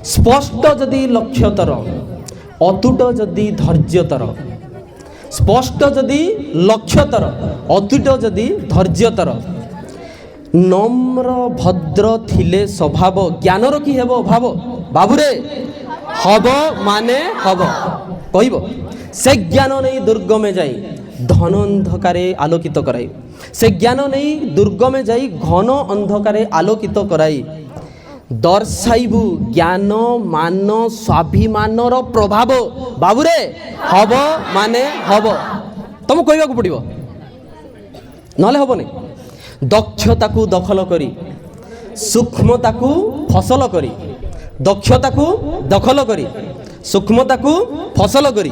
स्पष्ट जदि लक्ष्यतर अतुट जदि धैर्यतर स्पष्ट जदि लक्ष्यतर अतुट जदि धैर्यतर नम्र भद्र थिले स्वभाव ज्ञानर कि हेब भाव बाबुरे हब माने हब कहब से ज्ञान नहीं दुर्गमे जाई धन अंधकारे आलोकित कराई से ज्ञान नहीं दुर्गमे जाई घन अंधकारे आलोकित कराई दर्शाइबु ज्ञान मान स्वाभिमानर प्रभाव बाबुरे हब माने हब तुम कहवा को पड़ो नले हबनी दक्षता को दखल करी सूक्ष्मता को फसल करी दक्षता को दखल करी सूक्ष्मता को फसल करी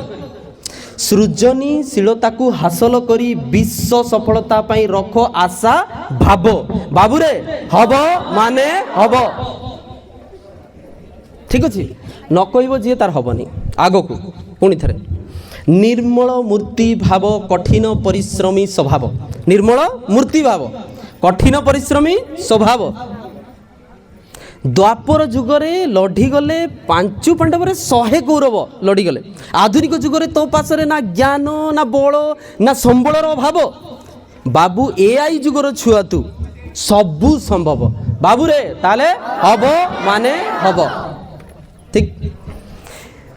सृजनशीलता को हासिल करी विश्व सफलता पाई रख आशा भाव बाबुरे हब माने हब ठीक अच्छे न कह जी तार हबनी आग को पुणी थे निर्मल मूर्ति भाव कठिन परिश्रमी स्वभाव निर्मल मूर्ति भाव कठिन परिश्रमी स्वभाव द्वापर जुगरे लढ़ी गले पांचु पांडव 100 कौरव लढ़ी गले आधुनिक जुगरे तो पासरे ना ज्ञान ना बल ना संबलर अभाव बाबू एआई जुगर छुआ तू सबू संभव बाबू रे ताले हब माने हब ठीक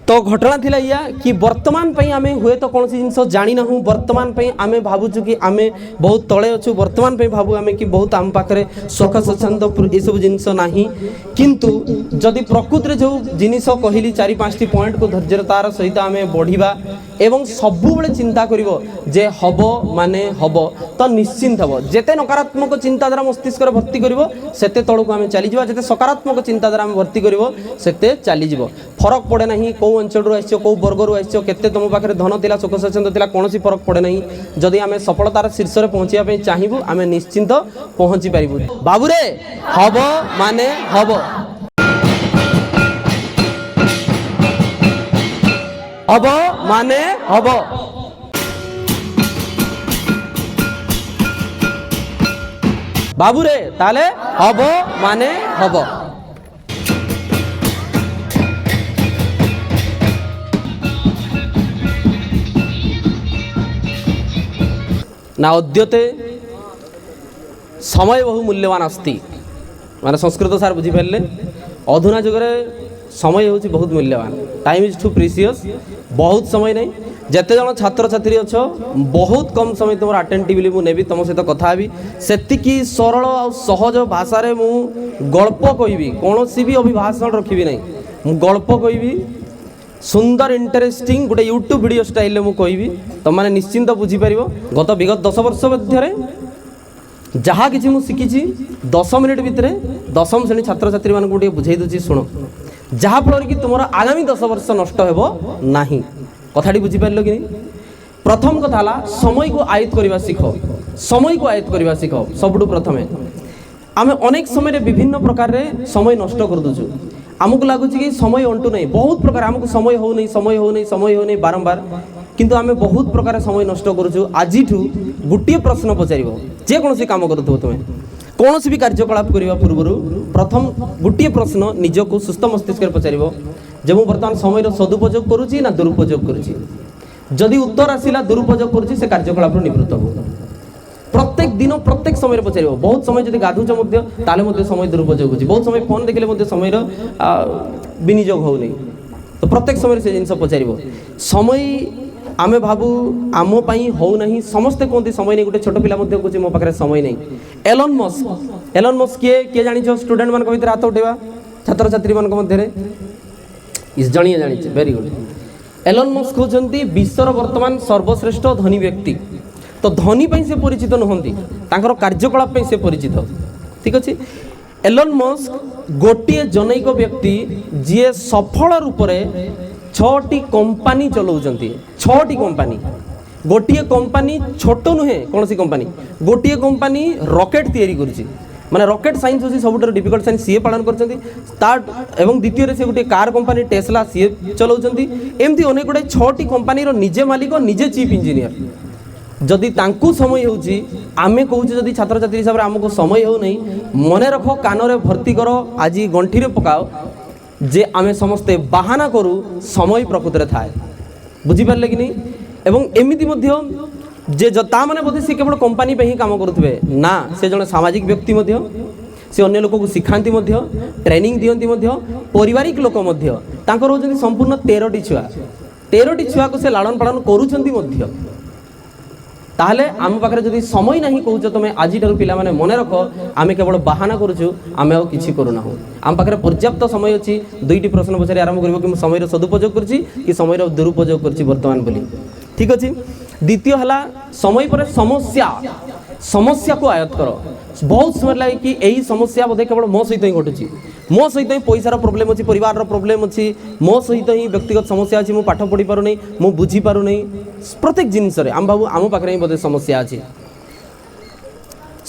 तो घटना थिला या कि वर्तमान पई आमे हुए तो कौन सी जिनस जानी ना हूँ वर्तमान पई आमे भावुचु कि आमे बहुत तले अच्छु वर्तमान पई भावु आमे कि बहुत आम पाखरे सुख स्वच्छंद ये सब जिनस नाही किंतु जदि प्रकृति रे जो जिनिस कहली 4-5टी पॉइंट को धैर्यतार सहित आमे बढ़िबा एवं सबु बेले चिंता करिवो जे हब माने हब तो निश्चिंत हब जेते नकारात्मक चिंताधारा मस्तिष्क रे भर्ती करिवो सेते तळको आमे चली जिबा जेते सकारात्मक चिंताधारा आमे भर्ती करिवो सेते चली जिवो फरक पड़े नहीं कौ अंचल आसो कौ वर्गर आसो केते तुम पाखे धन थिला सुख स्वच्छंद थिला कौन फरक पड़े नहीं जदि आमे सफलतार शीर्ष रे पहुँचा चाहिबू आमे निश्चिंत पहुँची पारिबू बाबुरे हब माने हब हब माने हब बाबुरे ताले हब माने हब ना अद्यते समय बहु मूल्यवान अस्ति माने संस्कृत सार बुझीपारे अधुना जुगरे समय हूँ बहुत मूल्यवान टाइम इज टू प्रिसियस बहुत समय नहीं जिते जन छात्र छात्री अच्छ बहुत कम समय तुम आटेंटिवली मुझे तुम सहित कथा हेबी सेतिकी सरल आ सहज भाषा रे मु गल्प कहबी कौन भी अभिभाषण रखी ना गल्प कहबी सुंदर इंटरेस्टिंग गोटे यूट्यूब वीडियो स्टाइल मु कहबी तुम मैंने निश्चिंत बुझीपार गत विगत 10 वर्ष मध्य जहाँ कि शिखी 10 मिनिट भितर 10म श्रेणी छात्र छात्री मानक गोटे बुझाई दूसरी शुण जहाँफल कि तुम आगामी 10 वर्ष नष्ट हो ना कथाटी बुझीपार कि प्रथम कथा समय को आयत्त करने शिख समय को आयत्त करने शिख सबुठु प्रथमे आम अनेक समय विभिन्न प्रकार रे समय नष्ट कर दूचु आमको लगुच कि समय अंटू नहीं बहुत प्रकार आमको समय हो नहीं समय हो नहीं समय हो नहीं बारंबार किंतु आम बहुत प्रकार समय नष्ट करुचु आज गोटे प्रश्न पचार जेकोसी काम कर तुम्हें कौन भी कार्यकलाप करने पूर्व प्रथम गोटे प्रश्न निजक सुस्थ मस्तिष्क पचार जे मुझे बर्तमान समय सदुपयोग करुँची ना दुरुपयोग करुँची जदि उत्तर आसला दुरुपयोग करुँची से कार्यकलाप निवृत्त हो प्रत्येक दिन प्रत्येक समय पचार बहुत समय जब गाधुच समय दुरुपयोग हो बहुत समय फोन देखले समय विनियोग हो नहीं तो प्रत्येक समय से जिन पचार समय आमे भावु आम हो नहीं समस्ते कहते समय नहीं गोटे छोट पिला कहे मो पाखे समय नहीं एलन मस्क किए जानी स्टूडेंट मान भर हाथ उठेगा छात्र छात्री मान मध्य जड़िए जानी वेरी गुड एलन मस्क होती विश्वर वर्तमान सर्वश्रेष्ठ धनी व्यक्ति तो धनी से परिचित नुहति कार्यकलाप से परिचित ठीक अच्छे एलन मस्क गोटे जनैक व्यक्ति जी सफल रूप से 6टी कंपनी चलाउछन्ति 6टी कंपनी गोटे कंपनी छोट नुहे कौन सी कंपनी गोटे कंपनी रॉकेट तैयारी करुच्ची माने रॉकेट साइंस होची सबुठ डिफिकल्ट साइंस सीए पालन करछन्ति स्टार्ट एवं द्वितीय से गोटे कार कंपनी टेस्ला सीए चलाउछन्ति एमती अनेक गुडे 6टी कंपनी रो निजे मालिक निजे चीफ इंजीनियर जदि तांकु समय होची आमे कहूचे जदि छात्र छात्री हिसाब रे हमको समय हो नहीं मने रखो कान रे भर्ती करो आज गंठी रे पकाओ जे आमे समस्ते बाहाना करू समय प्रकृति थाए बुझिपारे कि नहीं एवं एमती जे ता माने बोधे सी केवल कंपनी पे ही काम करुवे ना से जड़े सामाजिक व्यक्ति से अन्य लोक को शिखाती ट्रेनिंग दियंती पारिवारिक लोक होती संपूर्ण 13टी छुआ को से लालन पालन करुँच ताहले आम पाखे जदि समय नहीं कहूच तुम आज पिला माने मन रख आम केवल बाहाना करुचु आम आ कि करूना आम पाखे पर्याप्त समय अच्छी 2टी प्रश्न पचारि आरंभ कर कि समय सदुपयोग कर समय दुरुपयोग कर बर्तमान बोली ठीक अच्छे द्वितीय है समय पर समस्या को आयत्त कर बहुत समय लगे कि यही समस्या बोधे केवल मो सहित ही घटुची मो सहित ही पैसार प्रोब्लेम अच्छी परिवार प्रोब्लेम अच्छी मो सहित ही व्यक्तिगत समस्या अच्छी मुझे पाठ पढ़ी पार नहीं मु बुझी पार नहीं प्रत्येक जिनस आम बाबू आम पाखे ही बोधे समस्या अच्छी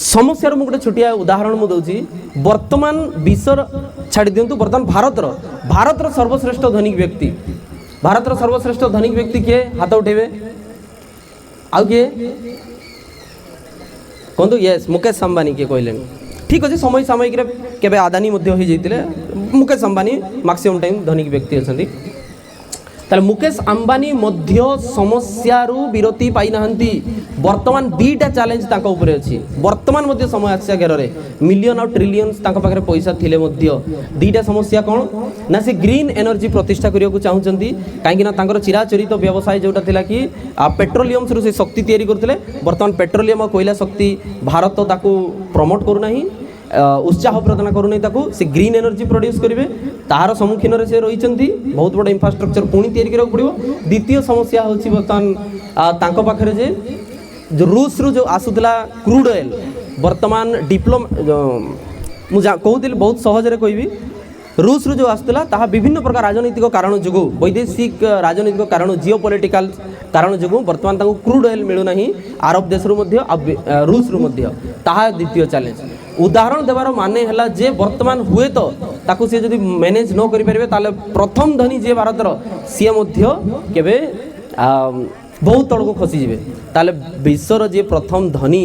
समस्यार मुझे छोटिया उदाहरण मुझे वर्तमान विश्वर छाड़ दिंतु बर्तमान भारतर सर्वश्रेष्ठ धनिक व्यक्ति भारतर सर्वश्रेष्ठ धनिक व्यक्ति किए हाथ उठेबे आउ किए कहतु यस मुकेश अंबानी किए कहले ठीक अच्छे समय सामयिक केबे आदानी हो जाते मुकेश अंबानी मैक्सिमम टाइम धनिक व्यक्ति अच्छा ताले मुकेश अंबानी मध्य समस्यारू विरति पाई नाहंती वर्तमान 2टा चैलेंज तांका ऊपर अछि वर्तमान मध्य समय आसिया घेर रे मिलियन और ट्रिलियंस तांका पाखरे पैसा थिले मध्य 2टा समस्या कोन ना से ग्रीन एनर्जी प्रतिष्ठा करियो को चाहुचंती काहे कि ना तांकर चिराचरित व्यवसाय जोटा थिला कि पेट्रोलियम से शक्ति तैयारी करथिले वर्तमान पेट्रोलियम और कोयला शक्ति भारत ताकू प्रमोट करू नाही उत्साह प्रदान करूनी से ग्रीन एनर्जी प्रोड्यूस करेंगे तार सम्मुखीन से रही बहुत बड़ा इंफ्रास्ट्रक्चर पुणी तैयारी पड़ो। द्वितीय समस्या हूँ बर्तमान पाखे जे जो रूस रू जो आसूला क्रूड ऑयल बर्तमान मुझे कहती बहुत सहजरे कहबी रूस रू जो आसूला ताहा विभिन्न प्रकार राजनीतिक कारण जो वैदेशिक राजनीतिक कारण जिओपॉलिटिकल कारण जो बर्तमान क्रूड ऑयल मिलूना आरब देश रूस रू ताहा द्वितीय चैलेंज उदाहरण देवार माने हला जे वर्तमान हुए तो ताकू सी जदि मैनेज न करि परिबे ताले प्रथम धनी जे भारतर सी मध्य केबे बहुत तळको खसी जिवे ताले विश्वर जे प्रथम धनी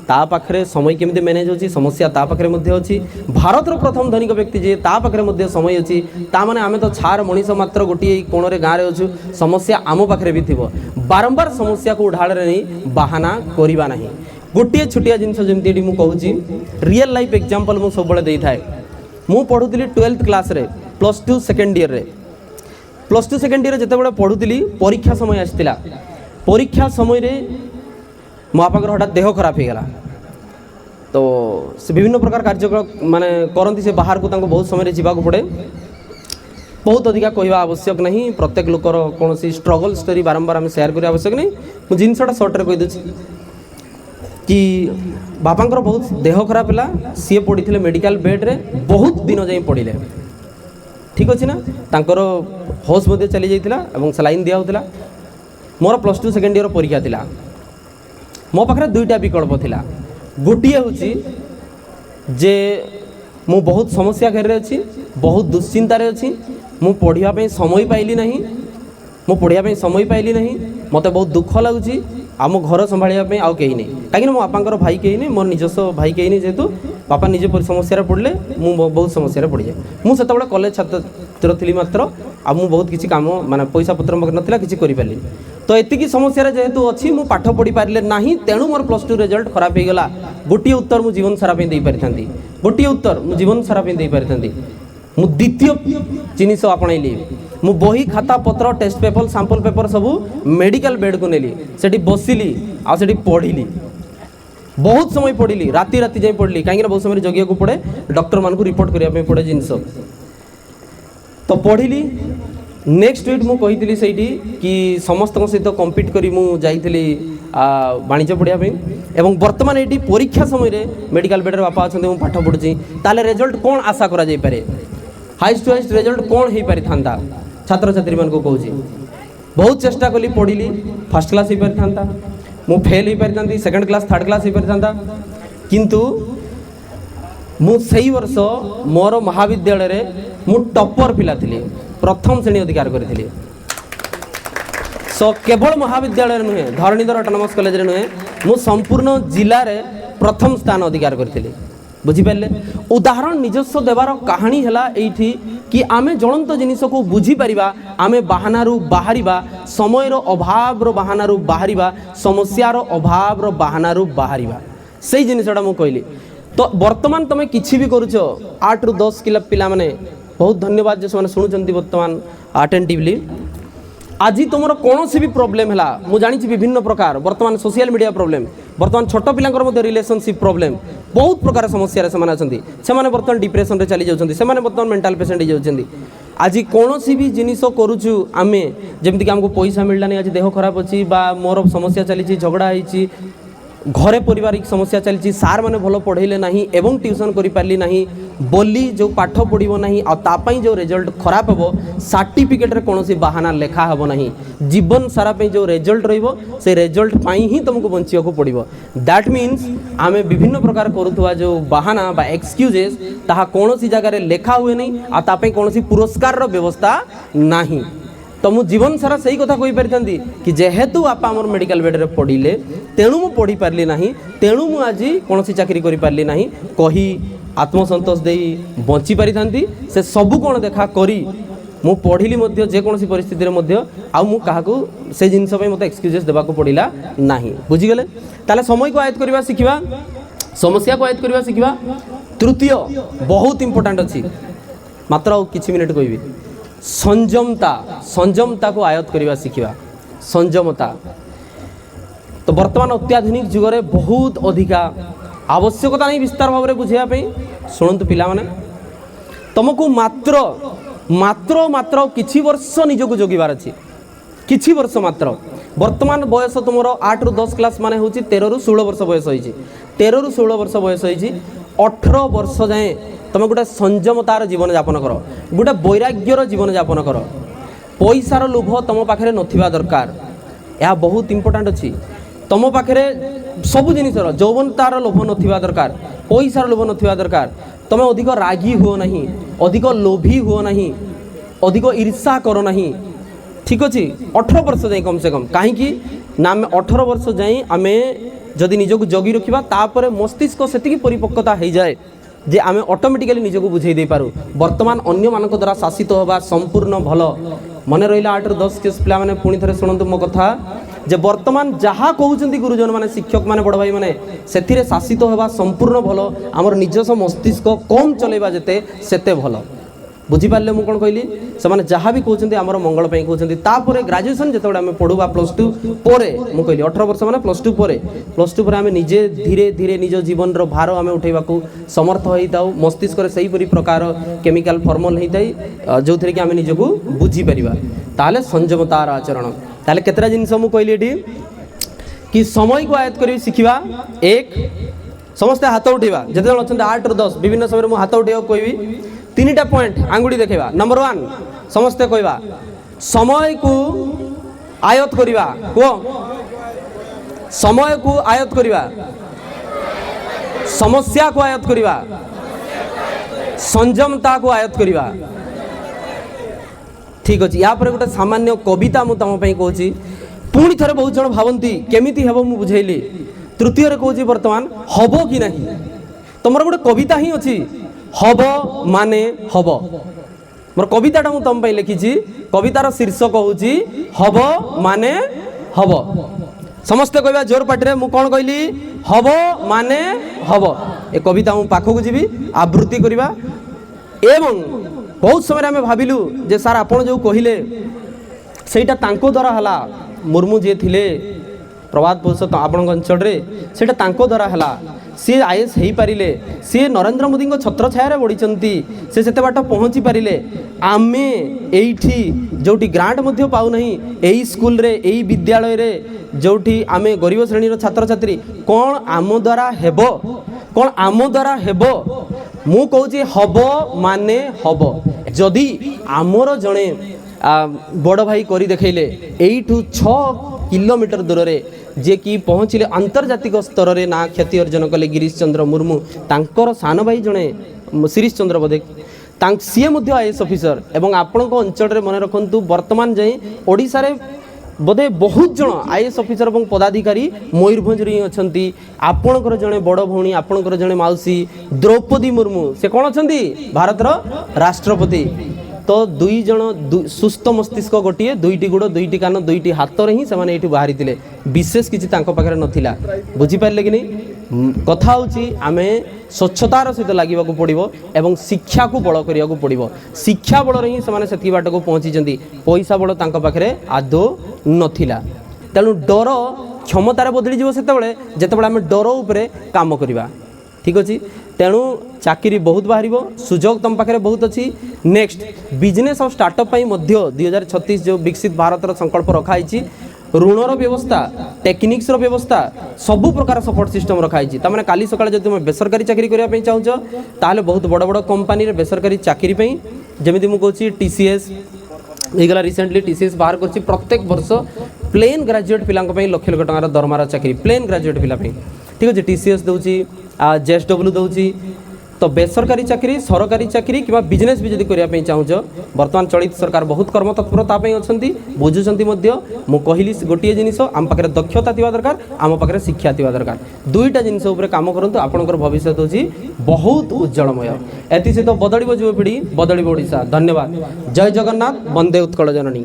ता पाखरे समय केमिति मैनेज होची समस्या ता पाखरे मध्य होची भारतर प्रथम धनिक व्यक्ति जे ता पाखरे मध्य समय होची ता माने आमे तो छार मनीष मात्र गोटी कोण रे गाँ रे अछु समस्या आम पाखरे भी थिबो बारंबार समस्या को उठाड़ रे नहीं बहाना करिबा नहीं गोटे छोटिया जिनस जमी मुझे रियल लाइफ एग्जांपल मु सब दे थाए मु पढ़ुली 12th क्लास रे +2 सेकेंड ईयर रे +2 सेकेंड ईयर जिते पढ़ुली परीक्षा समय आसला परीक्षा समय रे मो बापा हठात देह खराब हो गला तो से विभिन्न प्रकार कार्यक्रम माने करती से बाहर को बहुत समय जावाक पड़े बहुत अधिका कहवा आवश्यक नहीं प्रत्येक लोकर कौन स्ट्रगल स्टोरी बारंबार आम सेयार करवा आवश्यक नहीं मुझे जिनसा सर्टे कहीदे कि बापांकर बहुत देह खराब है सी पड़ी मेडिकल बेड रे बहुत दिन जाए पड़े ठीक अच्छे ना तांकर होश मध्य चली जाइथिला एवं सलाइन दिया होता मोर +2 सेकेंड ईयर परीक्षा थिला मो पाखरे 2टा विकल्प थिला गोटे हूँ जे मु बहुत समस्या घेर अच्छी बहुत दुश्चिंतार अच्छी मु पढ़ाई समय पाइली नहीं मु पढ़ाई समय पाइली नहीं मत बहुत दुख लगुच आम घर संभाळिया आउ कहीं नहीं कहीं मो बापांकर भाई कहीं नहीं मोर निजस्व भाई कहीं नहीं जेहेतु बापा निजे समस्या पड़े मु बहुत समस्या पड़ जाए मुझे कॉलेज छात्र थी मात्र आ मु बहुत किसी काम माने पैसा पत्र नाला किसी करें तो एतिकी समस्या जेहेतु अच्छी मु पाठ पढ़ी पारे ना तेणु मोर +2 रिजल्ट खराब हो गला गोटे उत्तर मु जीवन सारा दे पारि गोटे उत्तर मु जीवन सारा दे पारि मु द्वितीय जिनिस आपणैली मु बही खाता पत्र टेस्ट पेपर सैंपल पेपर सब मेडिकल बेड को नेली सेठी बसिली आ सेठी पढ़िली बहुत समय पढ़िली राति राति जाए पढ़िली कहीं बहुत समय जगिया को पड़े डॉक्टर मान को रिपोर्ट करने पड़े जिनस तो पढ़िली नेक्स्ट वीक मु कही से कि समस्त सहित कम्पीट करी मु जाइली वाणिज्य पढ़ाई एवं वर्तमान ये परीक्षा समय मेडिकल बेड बापा अच्छा मुझे पाठ पढ़ुची ताले रिजल्ट कौन आशा करा जाय पारे हाइस्ट टू हाइस्ट रिजल्ट कौन हो पारि था छात्र छात्री मान को कहूँ बहुत चेष्टा कली पढ़िली फर्स्ट क्लास हो पारि था मु फेल हो पारि था सेकंड क्लास थर्ड क्लास हो पारि था किंतु मु सही वर्ष मोर महाविद्यालय रे मु टॉपर पिला थिली प्रथम श्रेणी अधिकार करी सो केवल महाविद्यालय नुहे धरणीधर ऑटोनोमस कॉलेज रे नुहे मु संपूर्ण जिले रे प्रथम स्थान अधिकार करी बुझिपारे उदाहरण निजस्व देवार कहानी है ये कि आम ज्वलंत जिनिस को बुझीपर आम बाहानारू बाहर समय अभाव बाहानारू बाहर समस्यार अभाव बाहानारू बाहर से जिनसा मुझे कहली। तो बर्तमान तुम किसी भी करुच 8 ରୁ 10 किलो पिला माने बहुत धन्यवाद जो से शुणुंट बर्तमान अटेंटिवली। आज तुम कौन भी प्रोब्लेम है मुझे जानी विभिन्न प्रकार बर्तमान सोशल मीडिया प्रोब्लेम बर्तमान छोट पिला रिलेशनशिप प्रोब्लेम बहुत प्रकार समस्या से बर्तमान डिप्रेशन रे चली जाऊँगी से बर्तमान मेंटल पेशेंट हो जाती। आज कौन भी जिनिस करुचु आम जमीक आमको पैसा मिललानी आज देह खराब अच्छी मोर समस्या चली झगड़ा होती घरे पारिवारिक समस्या चली सार मैंने भल पढ़ेले ना एवं ट्यूशन कर पार्ली ना बोली जो पाठ पढ़ो ना आपाई जो रिजल्ट खराब हे सर्टिफिकेट रे कौन बाहाना लेखा हे ना जीवन सारा जो रिजल्ट रे रिजल्ट ही तुमको बंचा पड़ो। दैट मीन्स आम विभिन्न प्रकार करुवा जो बाहाना बा एक्सक्यूजेस ताहा कौन जगार लेखा हुए नहीं आपाई कौन पुरस्कार व्यवस्था नहीं। तो मुझे जीवन सारा सही कथा कही पारि कि जेहेतु आपा आम मेडिकल बेड्रे पढ़ले तेणु मु पढ़ी पार्ली ना तेणु मु आज कौन चाकरी कर पार्ली ना कही आत्मसंतोष दे बंची पारि थांती से सबू कौन देखा करी मु पढ़िली जेकोसी परिस्थिति से जिनस मत एक्सक्यूजेस देवाक पड़ा ना बुझीगले। ताले समय को आयत्त करवा शिखा समस्या को आयत्त करवा शिखा। तृतीय बहुत इंपोर्टाट अच्छी मात्र किछि मिनिट कहबी संयमता को आयत्त करवा शिखा संयमता। तो वर्तमान अत्याधुनिक जुगरे बहुत अधिका आवश्यकता नहीं विस्तार भाव में बुझापी शुणु पिला माने तुमको मात्र मात्र मात्र किछि वर्ष निजक जगिबार अच्छी किछि वर्ष मात्र। वर्तमान बयस तुम 8 ରୁ 10 क्लास माने हूँ 13 ରୁ 16 वर्ष बयस होती 13 ରୁ 16 वर्ष बयस होती 18 वर्ष जाए तुम गोटे संयमतार जीवन यापन कर गोटे वैराग्यर जीवन यापन कर पैसार लोभ तुम पाखे नथिबा दरकार यह बहुत इंपोर्टाट अच्छी तुम पाखे सब जिनिस यौवनतार लोभ नथिबा दरकार पैसार लोभ नथिबा दरकार तुम अधिक रागी हुओ नहीं अधिक लोभी हुओ नहीं अधिक ईर्षा करो नहीं ठीक अच्छे 18 वर्ष जाए कम से कम कहीं ना आम 18 वर्ष जाए आम जदि निजक जगी रखा तापर मस्तिष्क से परिपक्वता हो जाए जे आम ऑटोमेटिकली निजक बुझे दे पारू। वर्तमान अन्य मान द्वारा शासित होगा संपूर्ण भल मन रहा 8 ରୁ 10 केस पिला माने पुणी थे शुणु मो कथा जे वर्तमान जहाँ कहते गुरुजन माने शिक्षक माने बड़ भाई माने से शासित होगा संपूर्ण भल आमर निजस्व मस्तिष्क कम चलेबा जेते सेते भल बुझीपारे मुझे कौन कहली से जहाँ भी कहते आमर मंगल कहते तापर ग्राजुएसन जो आम पढ़ुवा +2 पर मुझे कहली 18 वर्ष मैंने +2 पर आम निजे धीरे धीरे निज जीवन भार आम उठेबा समर्थ होता मस्तिष्क से प्रकार केमिकल फॉर्मल होता है जो थे कि आम निजक बुझीपर ताले संयमतार आचरण ताले केतरा जिनस मुझे कहली ये कि समय को आयत्त कर शिखा। एक समस्ते हाथ उठेबा जिते जन अच्छा 8 ରୁ 10 विभिन्न समय मुझे हाथ उठेबा कहबी 3टा पॉइंट आंगुड़ी देखा। नंबर 1 समस्ते कहवा समय को आयत्त करवा कह समय को आयत्त करवा समस्या को आयत्त करवा संयमता को आयत्त करवा ठीक अच्छे। या गोटे सामान्य कविता मुझे तुम कहूँ पुणी थे बहुत जन भावती केमी हम मुझे बुझेली। तृतीय कहूँ बर्तमान हम कि नहीं तुम गोटे कविता ही अच्छी हब माने हब मोर कविताटा मुझे तुम लिखी कवितार शीर्षक हूँ हब माने हब। समस्ते कहवा जोर पार्टी मुझे कौन कहली हब माने हब ए कविता मुझे पाखक जी आवृत्ति करवा। एवं बहुत समय आम भाविलु जे सार आप जो कहले सेटा तांको द्वारा हला मुर्मू जी थे प्रभात पुरुषोत्तम आपण अंचल से द्वारा है सी आईएएस हो पारे सी नरेंद्र मोदी छत्र छाया बढ़ी से बाट पहुँची पारे आमे एठी जोटी ग्रांट पाऊना यही स्कूल रे यही विद्यालय रे जोटी आमे गरीब श्रेणी छात्र छात्री कौन आम द्वारा हेब कौन आम द्वारा हेब मु कहूँ हब माने हब जदि आमर जड़े बड़ भाई करी देखले एठू 6 किलोमीटर दूर रे जे कि पहुँचले आंतर्जातिक स्तर रे ना ख्याति अर्जन कले गिरीश चंद्र मुर्मू तांकर सान भाई जड़े शिरीष चंद्र बोधे सी आईएएस ऑफिसर एवं आपण अंचल मन रखु वर्तमान जाए ओडिशा रे बोधे बहुत जन आईएएस ऑफिसर और पदाधिकारी मयूरभंज रे अछंती आपणकर जने बड़ भौणी आपणकर जने माउसी द्रौपदी मुर्मू से कौन अछंती भारतर राष्ट्रपति तो दुई जन सुस्थ मस्तिष्क गोटे दुईटी गुड़ दुईटी कान दुईटी हाथ रे ही से बाहरी थे विशेष किसी पाखे नथिला बुझीपारे कि नहीं कथा होची आमे स्वच्छतार सहित लगे पड़ो एवं शिक्षा को बड़ करने को पड़ो शिक्षा बल ही से बाट को पहुँची पैसा बल पाखे आदौ नथिला तेणु डर क्षमतार बदली जीव से जिते आम डर उपरे काम करवा ठीक अच्छे तेणु चाकरी बहुत बाहर सुजोग तुम पाखे बहुत अच्छी नेक्स्ट बिजनेस और स्टार्टअप पर 2036 जो विकसित भारतर संकल्प रखाई ऋणर व्यवस्था टेक्निक्स व्यवस्था सबु प्रकार सपोर्ट सिस्टम रखाई तमें काली सकाଳେ जब तुम बेसरकारी चाकरी करने चाहूच ताहले बहुत बड़ बड़ कंपनी बेसरकारी चाकरी जमी मुझे TCS गला रिसेंटली TCS बाहर कर प्रत्येक वर्ष प्लेन ग्रेजुएट पिला लक्ष लक्ष टकर दरमार चाकरी प्लेन ग्रेजुएट पिला ठीक अच्छे TCS दूसरी JSW दूसरी तो बेसरकारी चाकरी सरकारी चाकरी कि बिजनेस भी जब करने चाहूच बर्तमान चलित सरकार बहुत कर्मतत्परता अच्छा बुझुंट मु कहली गोटे जिनिस आम पाखे दक्षता थी दरकार आम पाखे शिक्षा थी दरकार दुईटा जिनिस काम करूँ आपंकर भविष्य होची बहुत उज्जवलमय एथि सहित बदल युवपीढ़ी बदल ओडिशा धन्यवाद जय जगन्नाथ वंदे उत्कल जननी।